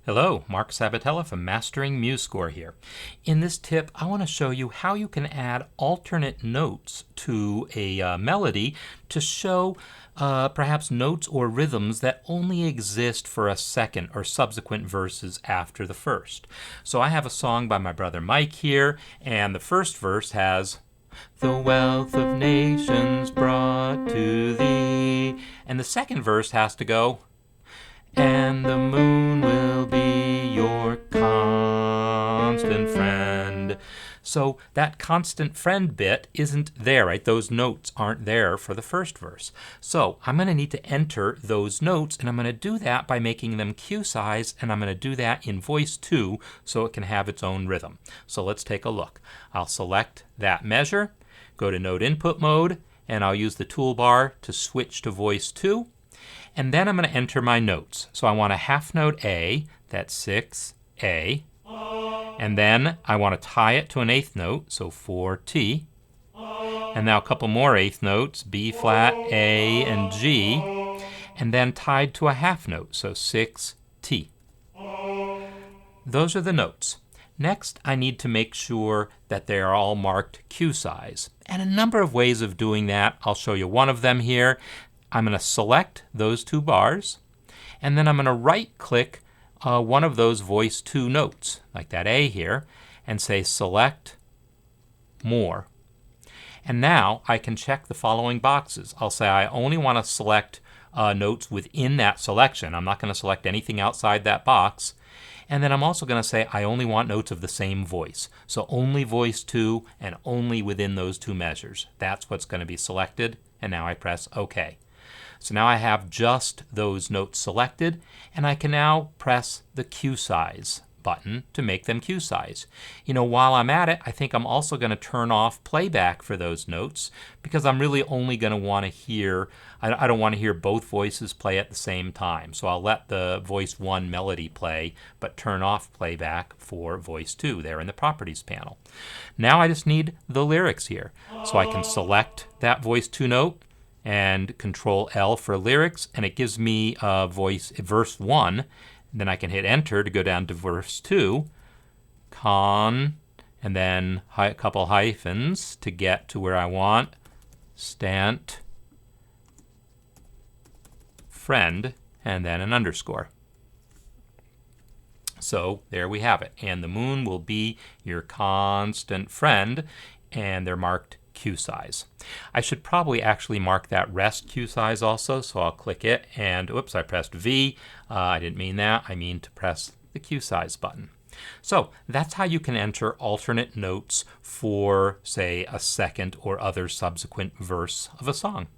Hello, Mark Sabatella from Mastering MuseScore here. In this tip, I want to show you how you can add alternate notes to a melody to show perhaps notes or rhythms that only exist for a second or subsequent verses after the first. So I have a song by my brother Mike here, and the first verse has the wealth of nations brought to thee. And the second verse has to go, and the moon will be your constant friend. So that constant friend bit isn't there, right? Those notes aren't there for the first verse. So I'm going to need to enter those notes, and I'm going to do that by making them cue size, and I'm going to do that in voice 2 so it can have its own rhythm. So let's take a look. I'll select that measure, go to note input mode, and I'll use the toolbar to switch to voice 2. And then I'm going to enter my notes. So I want a half note A, that's 6A. And then I want to tie it to an eighth note, so 4T. And now a couple more eighth notes, B flat, A, and G. And then tied to a half note, so 6T. Those are the notes. Next, I need to make sure that they are all marked cue size. And a number of ways of doing that. I'll show you one of them here. I'm going to select those two bars, and then I'm going to right-click one of those voice 2 notes, like that A here, and say Select More. And now I can check the following boxes. I'll say I only want to select notes within that selection. I'm not going to select anything outside that box. And then I'm also going to say I only want notes of the same voice. So only voice 2 and only within those two measures. That's what's going to be selected. And now I press OK. So now I have just those notes selected, and I can now press the cue size button to make them cue size. You know, while I'm at it, I think I'm also going to turn off playback for those notes because I'm really only going to want to hear, I don't want to hear both voices play at the same time. So I'll let the voice 1 melody play, but turn off playback for voice 2 there in the properties panel. Now I just need the lyrics here. So I can select that voice 2 note, and Control L for lyrics, and it gives me verse 1. Then I can hit enter to go down to verse 2, and then a couple hyphens to get to where I want, stant friend, and then an underscore. So there we have it. And the moon will be your constant friend, and they're marked cue size. I should probably actually mark that rest cue size also, so I'll click it, and oops, I pressed V. I didn't mean that. I mean to press the cue size button. So that's how you can enter alternate notes for, say, a second or other subsequent verse of a song.